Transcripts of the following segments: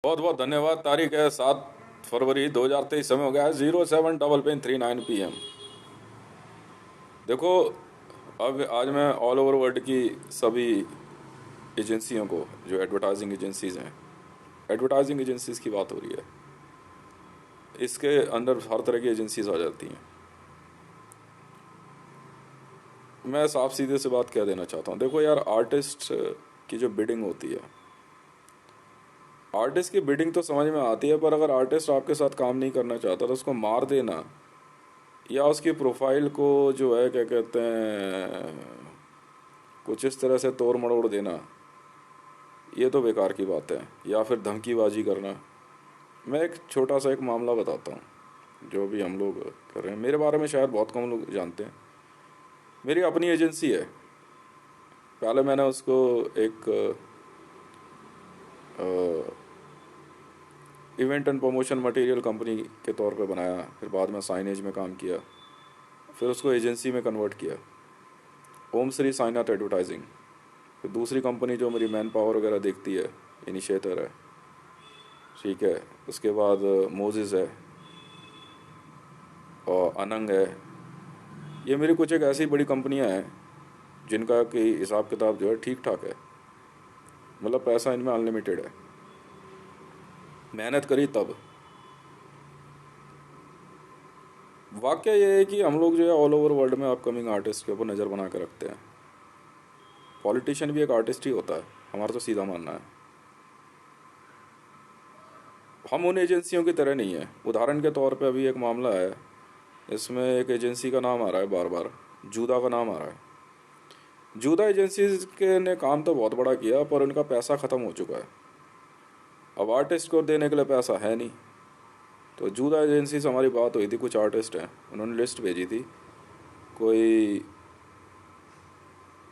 बहुत बहुत धन्यवाद। तारीख है 7 फरवरी 2023। समय हो गया है 07:39 PM। देखो, अब आज मैं ऑल ओवर वर्ल्ड की सभी एजेंसियों को, जो एडवर्टाइजिंग एजेंसीज हैं, एडवर्टाइजिंग एजेंसीज की बात हो रही है। इसके अंदर हर तरह की एजेंसीज आ जाती हैं। मैं साफ सीधे से बात कह देना चाहता हूँ, देखो यार, आर्टिस्ट की जो बिडिंग होती है, आर्टिस्ट की बिडिंग तो समझ में आती है, पर अगर आर्टिस्ट आपके साथ काम नहीं करना चाहता तो उसको मार देना या उसकी प्रोफाइल को जो है क्या कहते हैं कुछ इस तरह से तोड़ मरोड़ देना, ये तो बेकार की बात है। या फिर धमकीबाजी करना। मैं एक छोटा सा एक मामला बताता हूँ जो भी हम लोग कर रहे हैं। मेरे बारे में शायद बहुत कम लोग जानते हैं। मेरी अपनी एजेंसी है। पहले मैंने उसको एक event and promotion material company के तौर पे बनाया, फिर बाद में साइनेज में काम किया, फिर उसको एजेंसी में कन्वर्ट किया, ओम श्री साइनाथ एडवर्टाइजिंग। फिर दूसरी कंपनी जो मेरी मैन पावर वगैरह देखती है, इनिशिएटर है, ठीक है। उसके बाद मोजिस है और अनंग है। ये मेरी कुछ एक ऐसी बड़ी कंपनियां हैं जिनका कि हिसाब किताब जो है ठीक ठाक है। मतलब पैसा इनमें अनलिमिटेड है। मेहनत करी तब। वाक्य ये है कि हम लोग जो है ऑल ओवर वर्ल्ड में अपकमिंग आर्टिस्ट के ऊपर नज़र बना के रखते हैं। पॉलिटिशियन भी एक आर्टिस्ट ही होता है, हमारा तो सीधा मानना है। हम उन एजेंसियों की तरह नहीं है। उदाहरण के तौर पे अभी एक मामला है, इसमें एक एजेंसी का नाम आ रहा है, बार बार जूदा का नाम आ रहा है। जूदा एजेंसी के ने काम तो बहुत बड़ा किया, पर उनका पैसा ख़त्म हो चुका है। अब आर्टिस्ट को देने के लिए पैसा है नहीं। तो जूदा एजेंसी से हमारी बात हुई थी, कुछ आर्टिस्ट हैं, उन्होंने लिस्ट भेजी थी, कोई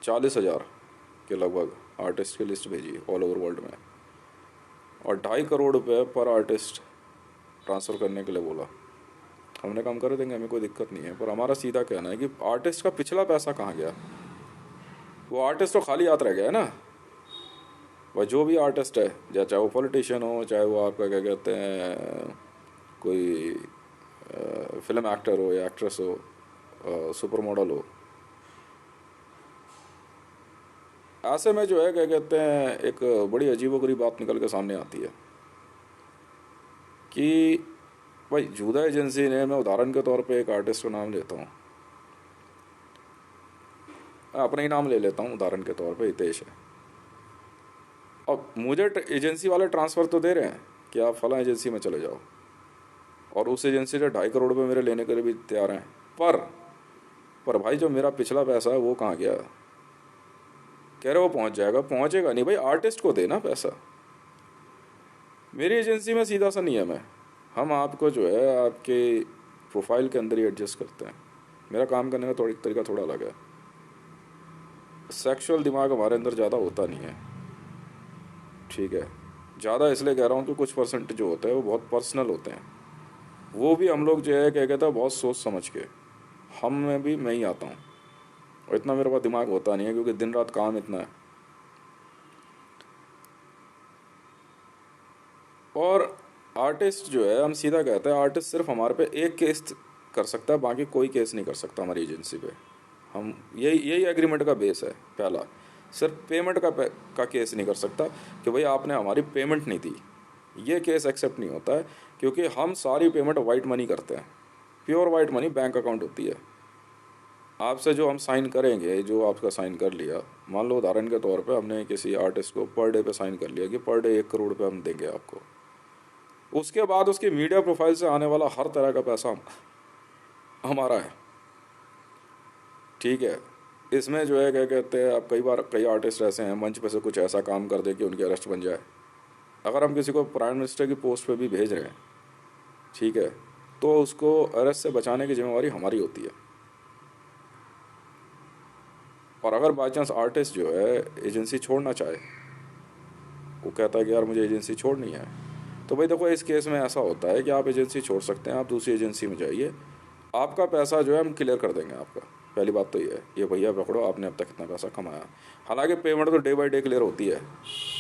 40,000 के लगभग आर्टिस्ट की लिस्ट भेजी ऑल ओवर वर्ल्ड में, और 2.5 करोड़ रुपये पर आर्टिस्ट ट्रांसफ़र करने के लिए बोला। हमने काम कर देंगे, हमें कोई दिक्कत नहीं है, पर हमारा सीधा कहना है कि आर्टिस्ट का पिछला पैसा कहाँ गया। वो आर्टिस्ट तो खाली हाथ रह गया है ना। वह जो भी आर्टिस्ट है, चाहे वो पॉलिटिशियन हो, चाहे वो आपका क्या कहते हैं कोई फिल्म एक्टर हो या एक्ट्रेस हो, सुपर मॉडल हो, ऐसे में जो है क्या कहते हैं एक बड़ी अजीबोगरीब बात निकल के सामने आती है कि भाई जूदा एजेंसी ने, मैं उदाहरण के तौर पे एक आर्टिस्ट का नाम लेता हूँ, अपना ही नाम ले लेता हूँ उदाहरण के तौर पे, हितेश है। अब मुझे एजेंसी वाले ट्रांसफ़र तो दे रहे हैं कि आप फला एजेंसी में चले जाओ, और उस एजेंसी से 2.5 करोड़ मेरे लेने के लिए भी तैयार हैं। पर भाई जो मेरा पिछला पैसा है वो कहाँ गया। कह रहे वो पहुँच जाएगा, पहुँचेगा नहीं भाई, आर्टिस्ट को देना पैसा। मेरी एजेंसी में सीधा सा नियम है, हम आपको जो है आपके प्रोफाइल के अंदर ही एडजस्ट करते हैं। मेरा काम करने का तरीका थोड़ा अलग है। सेक्सुअल दिमाग हमारे अंदर ज़्यादा होता नहीं है, ठीक है। ज़्यादा इसलिए कह रहा हूँ कि कुछ परसेंट जो होता है वो बहुत पर्सनल होते हैं। वो भी हम लोग जो है क्या कहता है बहुत सोच समझ के, हम में भी मैं ही आता हूँ, और इतना मेरे पास दिमाग होता नहीं है क्योंकि दिन रात काम इतना है। और आर्टिस्ट जो है, हम सीधा कहते हैं आर्टिस्ट सिर्फ हमारे पे एक केस कर सकता है, बाकी कोई केस नहीं कर सकता हमारी एजेंसी पे। हम यही एग्रीमेंट का बेस है। पहला, सिर्फ पेमेंट का केस नहीं कर सकता कि भाई आपने हमारी पेमेंट नहीं दी, ये केस एक्सेप्ट नहीं होता है, क्योंकि हम सारी पेमेंट वाइट मनी करते हैं। Pure white money bank account होती है। आपसे जो हम साइन करेंगे, जो आपका साइन कर लिया, मान लो उदाहरण के तौर पे हमने किसी आर्टिस्ट को पर डे पे साइन कर लिया कि पर डे 1 करोड़ हम देंगे आपको, उसके बाद उसकी मीडिया प्रोफाइल से आने वाला हर तरह का पैसा हमारा है, ठीक है। इसमें जो है क्या कहते हैं, अब कई आर्टिस्ट ऐसे हैं मंच पे से कुछ ऐसा काम कर दे कि उनकी अरेस्ट बन जाए। अगर हम किसी को प्राइम मिनिस्टर की पोस्ट पे भी भेज रहे हैं, ठीक है, तो उसको अरेस्ट से बचाने की जिम्मेवारी हमारी होती है। और अगर बाई चांस आर्टिस्ट जो है एजेंसी छोड़ना चाहे, वो कहता है कि यार मुझे एजेंसी छोड़नी है, तो भाई देखो इस केस में ऐसा होता है कि आप एजेंसी छोड़ सकते हैं, आप दूसरी एजेंसी में जाइए, आपका पैसा जो है हम क्लियर कर देंगे आपका। पहली बात तो ये है, ये भैया पकड़ो आपने अब तक कितना पैसा कमाया। हालांकि पेमेंट तो डे बाई डे क्लियर होती है,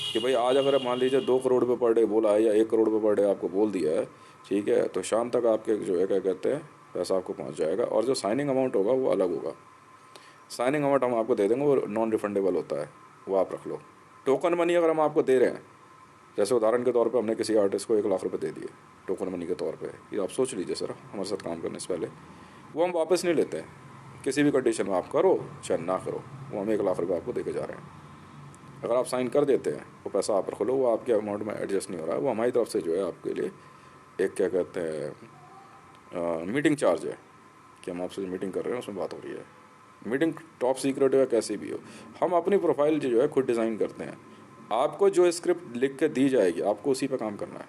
कि भाई आज अगर मान लीजिए 2 करोड़ रुपये पर डे बोला है या 1 करोड़ रुपये पर डे आपको बोल दिया है, ठीक है, तो शाम तक आपके जो है क्या कहते हैं पैसा आपको पहुंच जाएगा। और जो साइनिंग अमाउंट होगा वो अलग होगा। साइनिंग अमाउंट हम आपको दे देंगे, वो नॉन रिफंडेबल होता है, वो आप रख लो। टोकन मनी अगर हम आपको दे रहे हैं, जैसे उदाहरण के तौर पे हमने किसी आर्टिस्ट को 1 लाख रुपए दे दिए टोकन मनी के तौर पे, ये आप सोच लीजिए सर हमारे साथ काम करने से पहले, वो हम वापस नहीं लेते हैं। किसी भी कंडीशन में आप करो चाहे ना करो, वो हम 1 लाख रुपये आपको दे के जा रहे हैं। अगर आप साइन कर देते हैं वो पैसा आप रख लो, वो आपके अमाउंट में एडजस्ट नहीं हो रहा है, वो हमारी तरफ से जो है आपके लिए एक क्या कहते हैं मीटिंग चार्ज है कि हम आपसे मीटिंग कर रहे हैं, उसमें बात हो रही है। मीटिंग टॉप सीक्रेट हो या कैसी भी हो, हम अपनी प्रोफाइल जो है खुद डिज़ाइन करते हैं। आपको जो स्क्रिप्ट लिख के दी जाएगी आपको उसी पे काम करना है।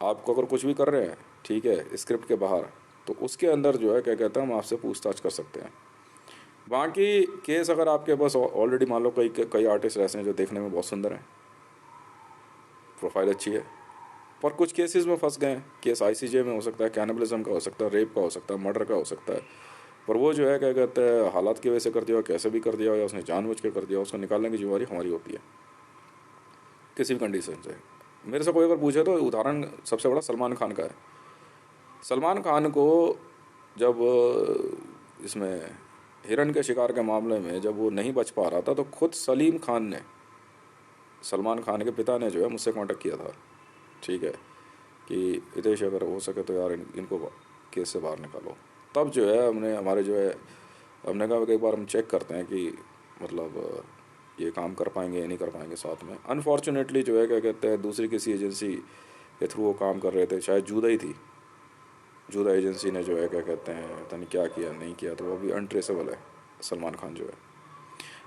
आपको अगर कुछ भी कर रहे हैं, ठीक है, स्क्रिप्ट के बाहर, तो उसके अंदर जो है क्या कहते हैं हम आपसे पूछताछ कर सकते हैं। बाकी केस अगर आपके पास ऑलरेडी मान लो कई कई आर्टिस्ट ऐसे हैं जो देखने में बहुत सुंदर हैं, प्रोफाइल अच्छी है, पर कुछ केसेस में फंस गए हैं। केस आईसीजे में हो सकता है, कैनिबलिज्म का हो सकता है, रेप का हो सकता है, मर्डर का हो सकता है, पर वो जो है क्या कहते हैं हालात की वजह से कर दिया, कैसे भी कर दिया, या उसने जानबूझ के कर दिया, उसको निकालने की जिम्मेदारी हमारी होती है किसी भी कंडीशन से। मेरे से कोई अगर पूछे तो उदाहरण सबसे बड़ा सलमान खान का है। सलमान खान को जब इसमें हिरण के शिकार के मामले में जब वो नहीं बच पा रहा था, तो खुद सलीम खान ने, सलमान खान के पिता ने जो है मुझसे कांटेक्ट किया था, ठीक है, कि हितेश अगर हो सके तो यार इनको केस से बाहर निकालो। तब जो है हमने कहा एक बार हम चेक करते हैं कि मतलब ये काम कर पाएंगे या नहीं कर पाएंगे साथ में। अनफॉर्चुनेटली जो है क्या कहते हैं दूसरी किसी एजेंसी के थ्रू वो काम कर रहे थे, शायद जूदा ही थी, जूदा एजेंसी ने जो है क्या कहते हैं पता नहीं क्या किया नहीं किया, तो वो भी अनट्रेसेबल है सलमान खान जो है।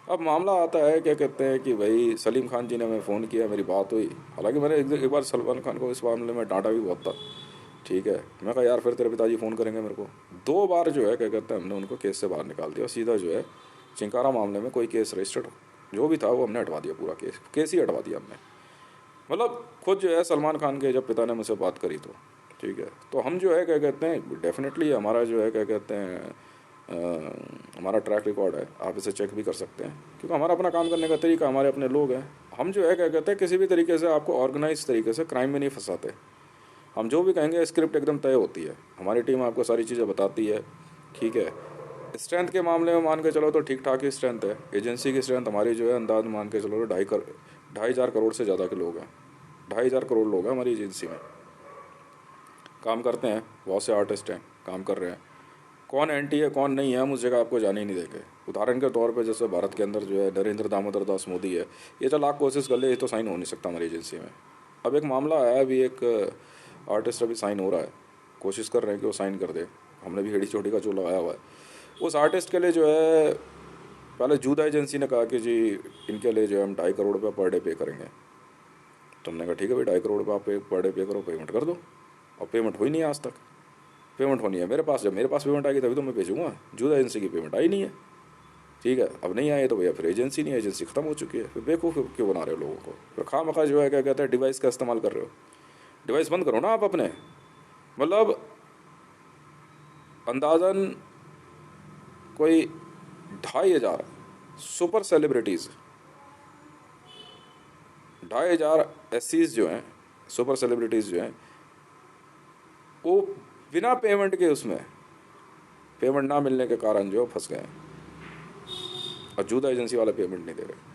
अब मामला आता है क्या कहते हैं कि भाई सलीम खान जी ने हमें फ़ोन किया, मेरी बात हुई, हालांकि मैंने एक बार सलमान खान को इस मामले में डांटा भी बहुत था, ठीक है, मैं कहा यार फिर तेरे पिताजी फ़ोन करेंगे मेरे को। 2 बार जो है क्या कहते हैं हमने उनको केस से बाहर निकाल दिया, और सीधा जो है चिंकारा मामले में कोई केस रजिस्टर्ड जो भी था वो हमने हटवा दिया, पूरा केस ही हटवा दिया हमने। मतलब खुद जो है सलमान खान के जब पिता ने मुझसे बात करी तो ठीक है, तो हम जो है क्या कहते हैं डेफिनेटली हमारा जो है क्या कहते हैं हमारा ट्रैक रिकॉर्ड है, आप इसे चेक भी कर सकते हैं, क्योंकि हमारा अपना काम करने का तरीका, हमारे अपने लोग हैं। हम जो है क्या कहते हैं किसी भी तरीके से आपको ऑर्गेनाइज तरीके से क्राइम में नहीं फंसाते। हम जो भी कहेंगे स्क्रिप्ट एकदम तय होती है, हमारी टीम आपको सारी चीज़ें बताती है, ठीक है। स्ट्रेंथ के मामले में मान के चलो तो ठीक ठाक ही स्ट्रेंथ है। एजेंसी की स्ट्रेंथ हमारी जो है अंदाज मान के चलो तो 2,500 करोड़ से ज़्यादा के लोग हैं, 2,500 करोड़ लोग हैं हमारी एजेंसी में काम करते हैं। बहुत से आर्टिस्ट हैं काम कर रहे हैं, कौन एंटी है कौन नहीं है हम उस जगह आपको जाने ही नहीं देंगे। उदाहरण के तौर पे जैसे भारत के अंदर जो है नरेंद्र दामोदर दास मोदी है, ये तो लाख कोशिश कर ले ये तो साइन हो नहीं सकता हमारी एजेंसी में। अब एक मामला आया, अभी एक आर्टिस्ट अभी साइन हो रहा है, कोशिश कर रहे हैं कि वो साइन कर दे, हमने भी हेड़ी चोटी का जो लगाया हुआ है। उस आर्टिस्ट के लिए जो है पहले जूदा एजेंसी ने कहा कि जी इनके लिए जो है हम 2.5 करोड़ रुपये पर डे पे करेंगे। तो हमने कहा ठीक है भाई 2.5 करोड़ रुपये आप पर डे पे करो, पेमेंट कर दो। और पेमेंट हुई नहीं आज तक। पेमेंट होनी है मेरे पास, जब मेरे पास पेमेंट आएगी तभी तो मैं भेजूँगा। जूदा एजेंसी की पेमेंट आई नहीं है, ठीक है, अब नहीं आए तो भैया फिर एजेंसी नहीं है, एजेंसी खत्म हो चुकी है, फिर बेवकूफ़ क्यों बना रहे हो लोगों को। फिर खामखा जो है क्या कहते हैं डिवाइस का इस्तेमाल कर रहे हो, डिवाइस बंद करो ना आप अपने। मतलब अंदाज़न कोई 2,500 सुपर सेलिब्रिटीज़, 2,500 एससीज जो हैं, सुपर सेलिब्रिटीज़ जो हैं, वो बिना पेमेंट के उसमें पेमेंट ना मिलने के कारण जो फंस गए हैं, और जूदा एजेंसी वाले पेमेंट नहीं दे रहे।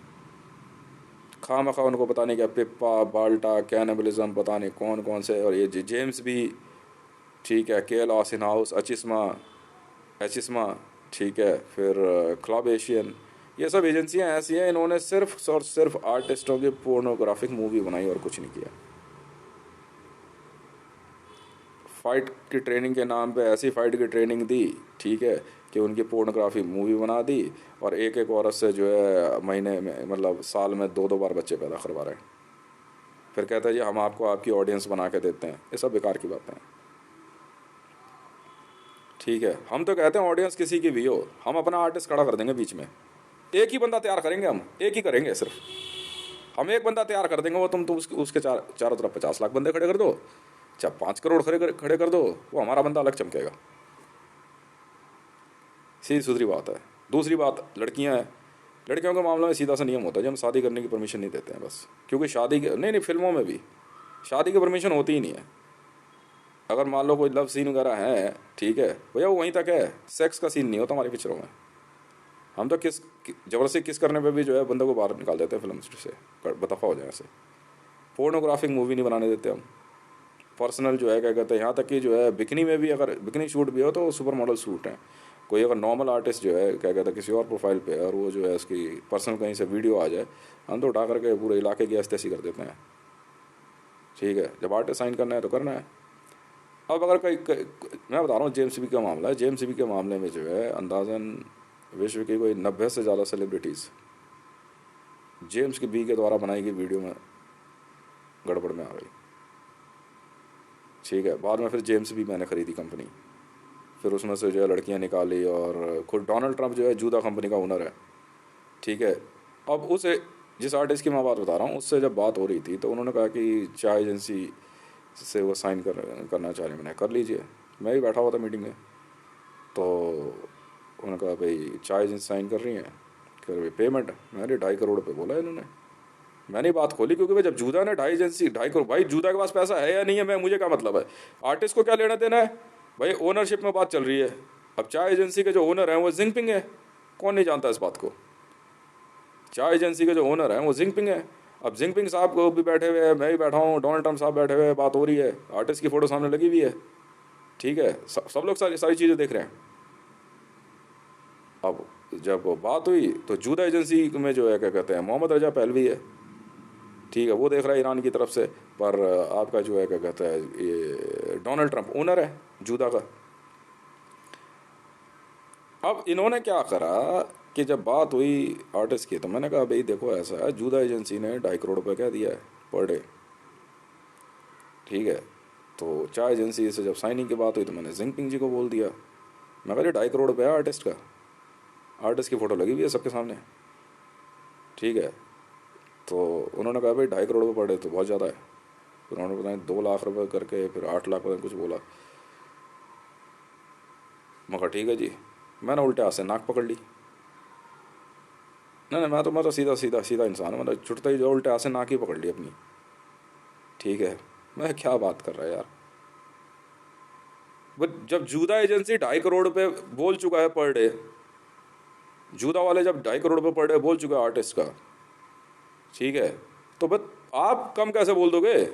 खामखा उनको पता नहीं क्या पिप्पा बाल्टा कैनिबलिज्म पता नहीं कौन कौन से, और ये जेम्स भी, ठीक है, केएल ऑसिन हाउस, एचिस्मा, ठीक है, फिर क्लब एशियन, ये सब एजेंसियां ऐसी हैं इन्होंने सिर्फ और सिर्फ आर्टिस्टों की पोर्नोग्राफिक मूवी बनाई और कुछ नहीं किया। फाइट की ट्रेनिंग के नाम पे ऐसी फाइट की ट्रेनिंग दी, ठीक है, कि उनकी पोर्नोग्राफी मूवी बना दी, और एक एक औरत से जो है महीने में मतलब साल में 2-2 बार बच्चे पैदा करवा रहे हैं। फिर कहता है जी हम आपको आपकी ऑडियंस बना के देते हैं। ये सब बेकार की बातें हैं, ठीक है। हम तो कहते हैं ऑडियंस किसी की भी हो, हम अपना आर्टिस्ट खड़ा कर देंगे बीच में, एक ही बंदा तैयार करेंगे, हम एक ही करेंगे सिर्फ, हम एक बंदा तैयार कर देंगे, वो तुम उसके चारों तरफ 50 लाख बंदे खड़े कर दो, चाहे 5 करोड़ खड़े कर दो, वो हमारा बंदा अलग चमकेगा। सीधी सुधरी बात है। दूसरी बात, लड़कियां हैं, लड़कियों के मामले में सीधा सा नियम होता है जी, हम शादी करने की परमिशन नहीं देते हैं बस, क्योंकि शादी के नहीं नहीं फिल्मों में भी शादी की परमिशन होती ही नहीं है। अगर मान लो कोई लव सीन वगैरह है, ठीक है भैया, वो वहीं तक है, सेक्स का सीन नहीं होता हमारी पिक्चरों में। हम तो किस जबरदस्ती किस करने पे भी जो है बंदे को बाहर निकाल देते हैं फिल्म से, दफ़ा हो जाए ऐसे। पोर्नोग्राफिक मूवी नहीं बनाने देते हम। पर्सनल जो है क्या कहते हैं, यहाँ तक कि जो है बिकनी में भी, अगर बिकनी शूट भी हो तो सुपर मॉडल शूट है। कोई अगर नॉर्मल आर्टिस्ट जो है क्या कहते हैं किसी और प्रोफाइल पे, और वो जो है उसकी पर्सनल कहीं से वीडियो आ जाए, हम तो उठा करके पूरे इलाके की ऐसी कर देते हैं। ठीक है, जब आर्टिस्ट साइन करना है तो करना है। अब अगर मैं बता रहा हूँ जेम्स बी का मामला है, जेम्स बी के मामले में जो है अंदाज़न विश्व की कोई 90 से ज़्यादा सेलिब्रिटीज़ जेम्स के बी के द्वारा बनाई गई वीडियो में गड़बड़ में आ गई। ठीक है, बाद में फिर जेम्स बी मैंने ख़रीदी कंपनी, फिर उसमें से जो है लड़कियां निकाली, और खुद डोनाल्ड ट्रंप जो है जूदा कंपनी का ओनर है। ठीक है, अब उस जिस आर्टिस्ट की मैं बात बता रहा हूँ उससे जब बात हो रही थी तो उन्होंने कहा कि चाय एजेंसी से वो साइन करना चाह रहे, मैंने कर लीजिए। मैं भी बैठा हुआ था मीटिंग में, तो उन्होंने कहा भाई चाय एजेंसी साइन कर रही हैं, कर भाई पेमेंट, मैंने 2.5 करोड़ बोला इन्होंने। मैंने बात खोली, क्योंकि भाई जब जूदा ने 2.5 भाई जूदा के पास पैसा है या नहीं है, मैं मुझे क्या मतलब है, आर्टिस्ट को क्या लेना देना है भाई, ओनरशिप में बात चल रही है। अब चाय एजेंसी के जो ओनर हैं वो जिनपिंग है, कौन नहीं जानता इस बात को। चाय एजेंसी के जो ओनर हैं वो जिनपिंग है। अब जिनपिंग साहब को भी बैठे हुए हैं, मैं भी बैठा हूँ, डोनाल्ड ट्रंप साहब बैठे हुए हैं, बात हो रही है, आर्टिस्ट की फ़ोटो सामने लगी हुई है। ठीक है, सब लोग सारी सारी चीज़ें देख रहे हैं। अब जब बात हुई तो जूदा एजेंसी में जो है क्या कहते हैं मोहम्मद रजा पहलवी है। ठीक है, वो देख रहा है ईरान की तरफ से, पर आपका जो है क्या कहता है ये डोनाल्ड ट्रंप ओनर है जूदा का। अब इन्होंने क्या करा कि जब बात हुई आर्टिस्ट की, तो मैंने कहा भाई देखो ऐसा है, जूदा एजेंसी ने 2.5 करोड़ क्या दिया है पर डे। ठीक है, तो चाय एजेंसी से जब साइनिंग की बात हुई तो मैंने जिनपिंग जी को बोल दिया, मैं कहा 2.5 करोड़ है आर्टिस्ट का, आर्टिस्ट की फ़ोटो लगी हुई है सबके सामने। ठीक है, तो उन्होंने कहा भाई 2.5 करोड़ पर डे तो बहुत ज़्यादा है। फिर उन्होंने बताया 2 लाख रुपए करके, फिर 8 लाख पता कुछ बोला। मैं कहा ठीक है जी, मैंने उल्टे हाथ से नाक पकड़ ली। नहीं नहीं, मैं तो सीधा सीधा सीधा इंसान हूँ, मतलब छुटता ही जो उल्टे हाथ से नाक ही पकड़ ली अपनी। ठीक है, मैं क्या बात कर रहा है यार। बट जब जूदा एजेंसी 2.5 करोड़ पे बोल चुका है पर डे, जूदा वाले जब 2.5 करोड़ पर डे बोल चुका है आर्टिस्ट का, ठीक है, तो बस आप कम कैसे बोल दोगे।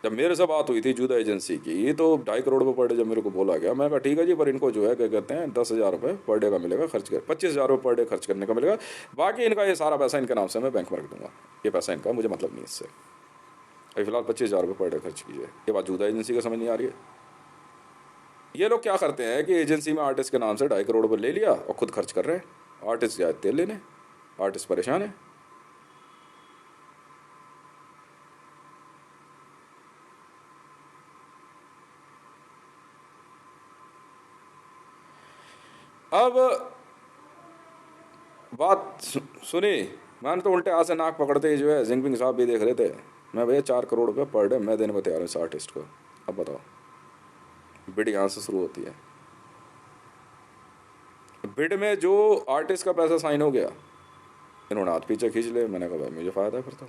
जब मेरे से बात हुई थी जूदा एजेंसी की तो 2.5 करोड़ पर डे जब मेरे को बोला गया, मैं कहा ठीक है जी, पर इनको जो है क्या कहते हैं 10,000 रुपये पर डे का मिलेगा, खर्च कर 25,000 रुपये पर डे खर्च करने का मिलेगा, बाकी इनका ये सारा पैसा इनके नाम से मैं बैंक में रख दूंगा, ये पैसा इनका, मुझे मतलब नहीं इससे। अभी फिलहाल 25,000 रुपये पर डे खर्च कीजिए। ये बात जूदा एजेंसी का समझ नहीं आ रही है। ये लोग क्या करते हैं कि एजेंसी में आर्टिस्ट के नाम से 2.5 करोड़ ले लिया और खुद खर्च कर रहे हैं, आर्टिस्ट जाए तेल लेने, आर्टिस्ट परेशान है। अब बात सुनी, मैंने तो उल्टे हाथ से नाक पकड़ते ही जो है जिनपिंग साहब भी देख रहे थे। मैं भैया 4 करोड़ पर डे मैं देने को तैयार हूँ इस आर्टिस्ट को। अब बताओ, बिड यहाँ से शुरू होती है। बिड में जो आर्टिस्ट का पैसा साइन हो गया, इन्होंने हाथ पीछे खींच ले। मैंने कहा भाई मुझे फ़ायदा है फिर तो,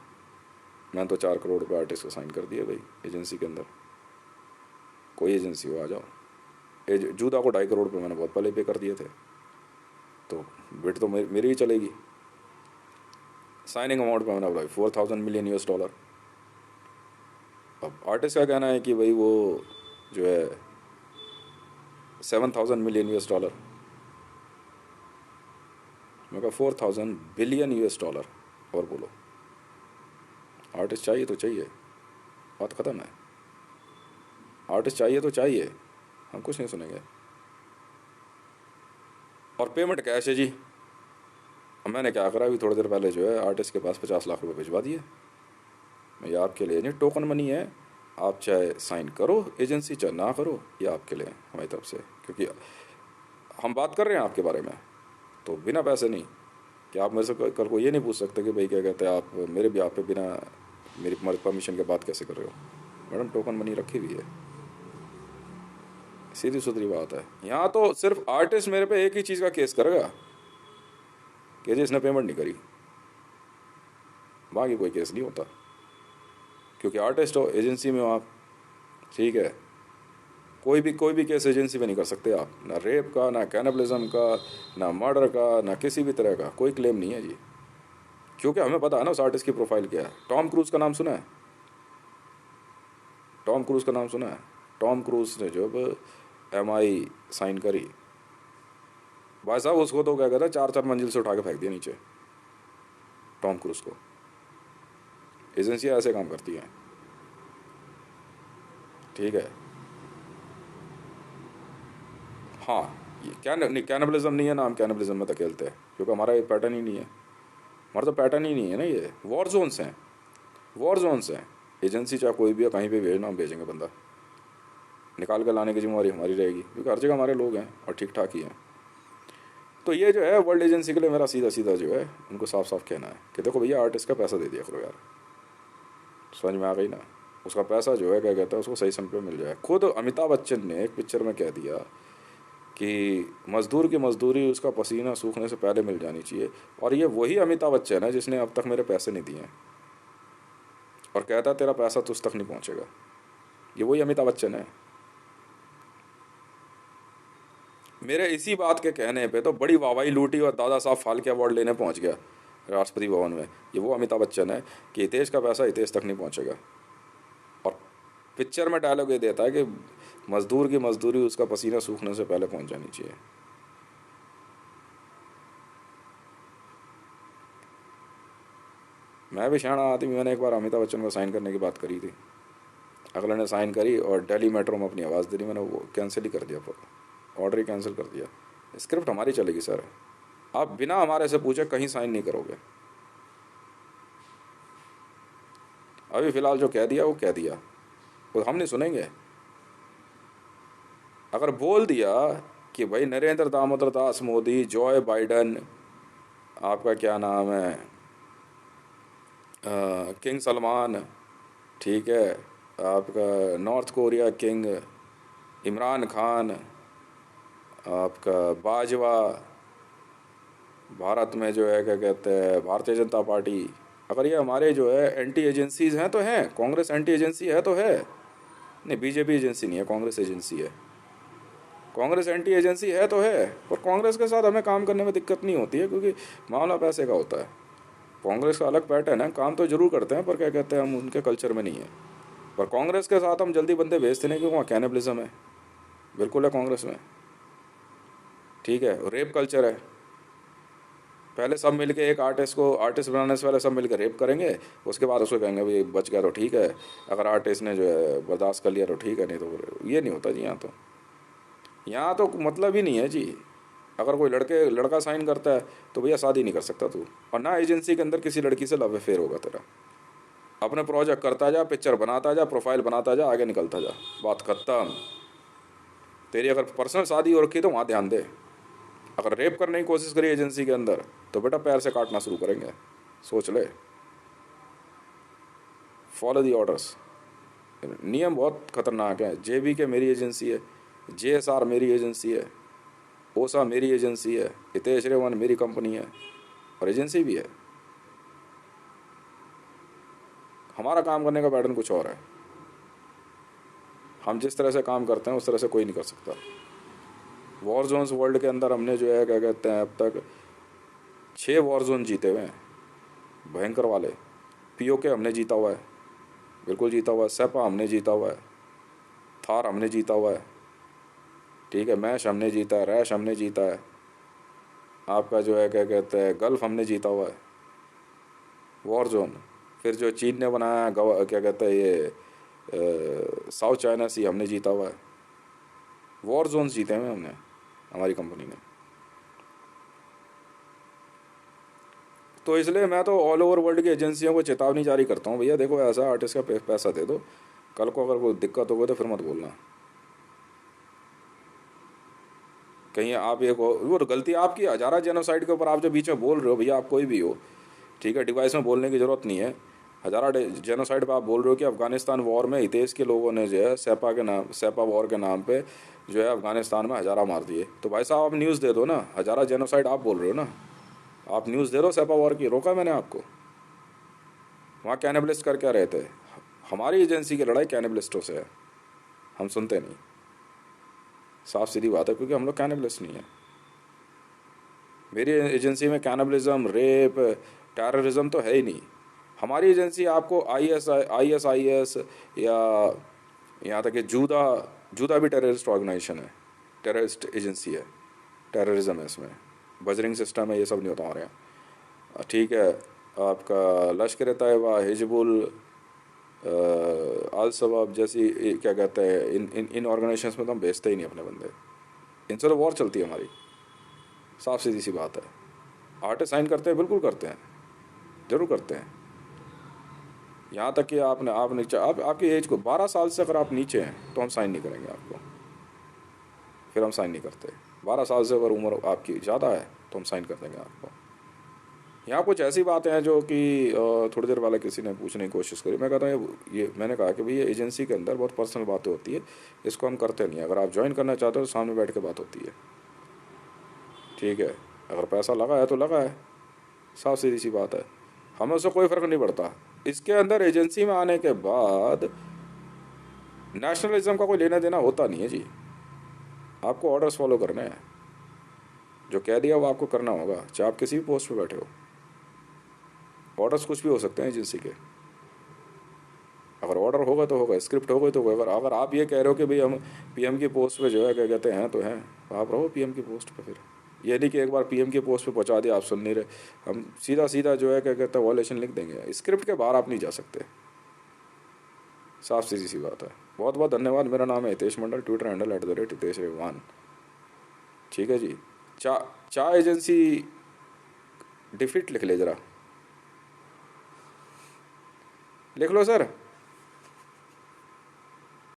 मैंने तो 4 करोड़ पे आर्टिस्ट को साइन कर दिया भाई एजेंसी के अंदर, कोई एजेंसी हो आ जाओ। जूदा को 2.5 करोड़ पे मैंने बहुत पहले पे कर दिए थे, तो बिड तो मेरी ही चलेगी। साइनिंग अमाउंट पे मैंने बोला 4,000 मिलियन US डॉलर। अब आर्टिस्ट का कहना है कि भाई वो जो है 7,000 मिलियन US डॉलर। मैं कहा 4,000 बिलियन US डॉलर, और बोलो। आर्टिस्ट चाहिए तो चाहिए, बात ख़त्म है। आर्टिस्ट चाहिए तो चाहिए, हम कुछ नहीं सुनेंगे। और पेमेंट कैश है जी। अब मैंने क्या करा, अभी थोड़ी देर पहले जो है आर्टिस्ट के पास 50 लाख रुपए भिजवा दिए। ये आपके लिए नहीं, टोकन मनी है, आप चाहे साइन करो एजेंसी चाहे ना करो, ये आपके लिए हमारी तरफ से, क्योंकि हम बात कर रहे हैं आपके बारे में, तो बिना पैसे नहीं। कि आप मेरे से कल को ये नहीं पूछ सकते कि भाई क्या कहते हैं आप मेरे भी आप पे बिना मेरी परमिशन के बात कैसे कर रहे हो। मैडम टोकन मनी रखी हुई है, सीधी सुथरी बात है। यहाँ तो सिर्फ आर्टिस्ट मेरे पे एक ही चीज़ का केस करेगा कि जी इसने पेमेंट नहीं करी, बाकी कोई केस नहीं होता, क्योंकि आर्टिस्ट हो, एजेंसी में हो आप, ठीक है। कोई भी केस एजेंसी में नहीं कर सकते आप, ना रेप का, ना कैनिबलिज्म का, ना मर्डर का, ना किसी भी तरह का कोई क्लेम नहीं है जी, क्योंकि हमें पता है ना उस आर्टिस्ट की प्रोफाइल क्या है। टॉम क्रूज का नाम सुना है? टॉम क्रूज का नाम सुना है? टॉम क्रूज ने जब MI साइन करी, भाई साहब उसको तो क्या कहता है 4-4 मंजिल से उठा के फेंक दिया नीचे, टॉम क्रूज को। एजेंसियाँ ऐसे काम करती हैं, ठीक है। हाँ, ये क्या नहीं, कैनिबलिज्म नहीं है ना, हम कैनिबलिज्म में धकेलते हैं, क्योंकि हमारा ये पैटर्न ही नहीं है, हमारा तो पैटर्न ही नहीं है ना। ये वॉर जोन्स हैं, वॉर जोन्स हैं। एजेंसी चाहे कोई भी है, कहीं पे भेजना, हम भेजेंगे बंदा, निकाल कर लाने की जिम्मेवारी हमारी रहेगी, क्योंकि हर जगह हमारे लोग हैं और ठीक ठाक ही हैं। तो ये जो है वर्ल्ड एजेंसी के लिए मेरा सीधा सीधा जो है उनको साफ साफ कहना है कि देखो भैया आर्टिस्ट का पैसा दे दिया करो यार, समझ में आ गई ना। उसका पैसा जो है क्या कहता है उसको सही समय पे मिल जाए। खुद अमिताभ बच्चन ने एक पिक्चर में कह दिया कि मजदूर की मजदूरी उसका पसीना सूखने से पहले मिल जानी चाहिए, और ये वही अमिताभ बच्चन है जिसने अब तक मेरे पैसे नहीं दिए हैं और कहता तेरा पैसा तुझ तक नहीं पहुंचेगा। ये वही अमिताभ बच्चन है। मेरे इसी बात के कहने पे तो बड़ी वाहवाही लूटी और दादा साहब फाल्के अवार्ड लेने पहुंच गया राष्ट्रपति भवन में। ये वो अमिताभ बच्चन है कि हितेश का पैसा हितेश तक नहीं पहुंचेगा, और पिक्चर में डायलॉग ये देता है कि मजदूर की मजदूरी उसका पसीना सूखने से पहले पहुंच जानी चाहिए। मैं भी शाना आदमी, मैंने एक बार अमिताभ बच्चन को साइन करने की बात करी थी, अगले ने साइन करी और दिल्ली मेट्रो में अपनी आवाज़ दे दी, मैंने वो कैंसिल ही कर दिया, ऑर्डर ही कैंसिल कर दिया। स्क्रिप्ट हमारी चलेगी सर, आप बिना हमारे से पूछे कहीं साइन नहीं करोगे। अभी फ़िलहाल जो कह दिया वो कह दिया, वो हम नहीं सुनेंगे। अगर बोल दिया कि भाई नरेंद्र दामोदर दास मोदी, जॉय बाइडन, आपका क्या नाम है, किंग सलमान, ठीक है, आपका north Korea king Imran Khan, आपका बाजवा, भारत में जो है क्या कहते हैं भारतीय जनता पार्टी, अगर ये हमारे जो है एंटी एजेंसीज हैं तो हैं, कांग्रेस एंटी एजेंसी है तो है, नहीं बीजेपी एजेंसी नहीं है, कांग्रेस एजेंसी है। कांग्रेस एंटी एजेंसी है तो है, पर कांग्रेस के साथ हमें काम करने में दिक्कत नहीं होती है, क्योंकि मामला पैसे का होता है। कांग्रेस का अलग पैटर्न है, काम तो जरूर करते हैं पर क्या कहते हैं हम उनके कल्चर में नहीं है। पर कांग्रेस के साथ हम जल्दी बंदे भेजते नहीं, क्योंकि वहाँ कैनिबलिज्म है, बिल्कुल है कांग्रेस में, ठीक है। रेप कल्चर है, पहले सब मिलके एक आर्टिस्ट को आर्टिस्ट बनाने से पहले सब मिलकर रेप करेंगे, उसके बाद उसको कहेंगे भाई बच गया तो ठीक है, अगर आर्टिस्ट ने जो है बर्दाश्त कर लिया तो ठीक है, नहीं तो ये नहीं होता जी। यहाँ तो मतलब ही नहीं है जी। अगर कोई लड़का साइन करता है तो भैया शादी नहीं कर सकता तू, और ना एजेंसी के अंदर किसी लड़की से लव अफेयर होगा तेरा। अपने प्रोजेक्ट करता जा, पिक्चर बनाता जा, प्रोफाइल बनाता जा, आगे निकलता जा, बात खत्म। तेरी अगर पर्सनल शादी हो रखी तो वहाँ ध्यान दे। अगर रेप करने की कोशिश करी एजेंसी के अंदर तो बेटा पैर से काटना शुरू करेंगे, सोच ले। फॉलो दी ऑर्डर्स, नियम बहुत खतरनाक है। JBK मेरी एजेंसी है, JSR मेरी एजेंसी है, ओसा मेरी एजेंसी है, हितेश रेवन मेरी कंपनी है और एजेंसी भी है। हमारा काम करने का पैटर्न कुछ और है, हम जिस तरह से काम करते हैं उस तरह से कोई नहीं कर सकता। वॉर जोन्स वर्ल्ड के अंदर हमने जो है क्या कहते हैं अब तक 6 वॉर जोन जीते हुए हैं, भयंकर वाले। POK हमने जीता हुआ है, बिल्कुल जीता हुआ है। सेपा हमने जीता हुआ है, थार हमने जीता हुआ है, ठीक है। मैश हमने जीता है, रैश हमने जीता है, आपका जो है क्या कहते हैं गल्फ हमने जीता हुआ है, वॉर जोन। फिर जो चीन ने बनाया क्या कहते हैं ये साउथ चाइना सी हमने जीता हुआ है। वॉर जोन्स जीते हैं हमने, हमारी कंपनी ने। तो इसलिए मैं तो ऑल ओवर वर्ल्ड की एजेंसियों को चेतावनी जारी करता हूँ, भैया देखो ऐसा आर्टिस्ट का पैसा दे दो, कल को अगर कोई दिक्कत होगी तो फिर मत बोलना। कहीं आप एक वो गलती आपकी हजारा जेनोसाइड के ऊपर आप जो बीच में बोल रहे हो, भैया आप कोई भी हो, ठीक है, डिवाइस में बोलने की ज़रूरत नहीं है। हजारा जेनोसाइड पर आप बोल रहे हो कि अफगानिस्तान वॉर में हितेश के लोगों ने जो है सेपा वॉर के नाम पे जो है अफगानिस्तान में हजारा मार दिए, तो भाई साहब आप न्यूज़ दे दो ना, हजारा जेनोसाइड आप बोल रहे हो ना, आप न्यूज़ दे रहे हो सैपा वॉर की, रोका मैंने आपको? वहाँ कैनिबलिस्ट कर क्या रहे थे? हमारी एजेंसी की लड़ाई कैनिबलिस्टों से है, हम सुनते नहीं। साफ सीधी बात है, क्योंकि हम लोग कैनिबलिस्ट नहीं है। मेरी एजेंसी में कैनिबलिज्म, रेप, टेररिज्म तो है ही नहीं। हमारी एजेंसी आपको ISIS या यहाँ तक कि जूदा जूदा भी टेररिस्ट ऑर्गेनाइजेशन है, टेररिस्ट एजेंसी है, टेररिज्म है इसमें, बजरिंग सिस्टम है, ये सब नहीं होता हमारे यहाँ। ठीक है, आपका लश्कर तैयबा, हिजबुल, आल शबाब जैसी क्या कहते हैं, इन इन इन ऑर्गेनाइजेशंस में तो हम भेजते ही नहीं अपने बंदे। इनसे तो वॉर चलती है हमारी, साफ सीधी सी बात है। आर्टिस्ट साइन करते हैं, बिल्कुल करते हैं, जरूर करते हैं। यहाँ तक कि आप नीचे, आपकी एज को 12 साल से अगर आप नीचे हैं तो हम साइन नहीं करेंगे आपको, फिर हम साइन नहीं करते। 12 साल से अगर उम्र आपकी ज़्यादा है तो हम साइन कर देंगे आपको। यहाँ कुछ ऐसी बातें हैं जो कि थोड़ी देर पहले किसी ने पूछने की कोशिश करी। मैं कहता हूँ ये मैंने कहा कि भाई ये एजेंसी के अंदर बहुत पर्सनल बातें होती है, इसको हम करते नहीं। अगर आप ज्वाइन करना चाहते हो तो सामने बैठ के बात होती है, ठीक है? अगर पैसा लगा है तो लगा है, साफ सीधी सी बात है, हमें उससे कोई फ़र्क नहीं पड़ता। इसके अंदर एजेंसी में आने के बाद नेशनलिज्म का कोई लेना देना होता नहीं है जी। आपको ऑर्डर्स फॉलो करने हैं, जो कह दिया वो आपको करना होगा, चाहे आप किसी भी पोस्ट पे बैठे हो। ऑर्डर्स कुछ भी हो सकते हैं एजेंसी के, अगर ऑर्डर होगा तो होगा, स्क्रिप्ट होगा तो होगा। अगर आप ये कह रहे हो कि भाई हम PM की पोस्ट पे जो है क्या कहते हैं तो हैं, तो आप रहो PM की पोस्ट पे। फिर ये नहीं कि एक बार PM की पोस्ट पे पहुंचा दिया, आप सुन नहीं रहे, हम सीधा सीधा जो है क्या कहते हैं वॉलेशन लिख देंगे। स्क्रिप्ट के बाहर आप नहीं जा सकते, साफ सीधी सी बात है। बहुत बहुत धन्यवाद। मेरा नाम है हितेश मंडल, ट्विटर हैंडल @HiteshRegwan। ठीक है जी। चा चा एजेंसी डिफिट लिख ले, जरा लिख लो सर।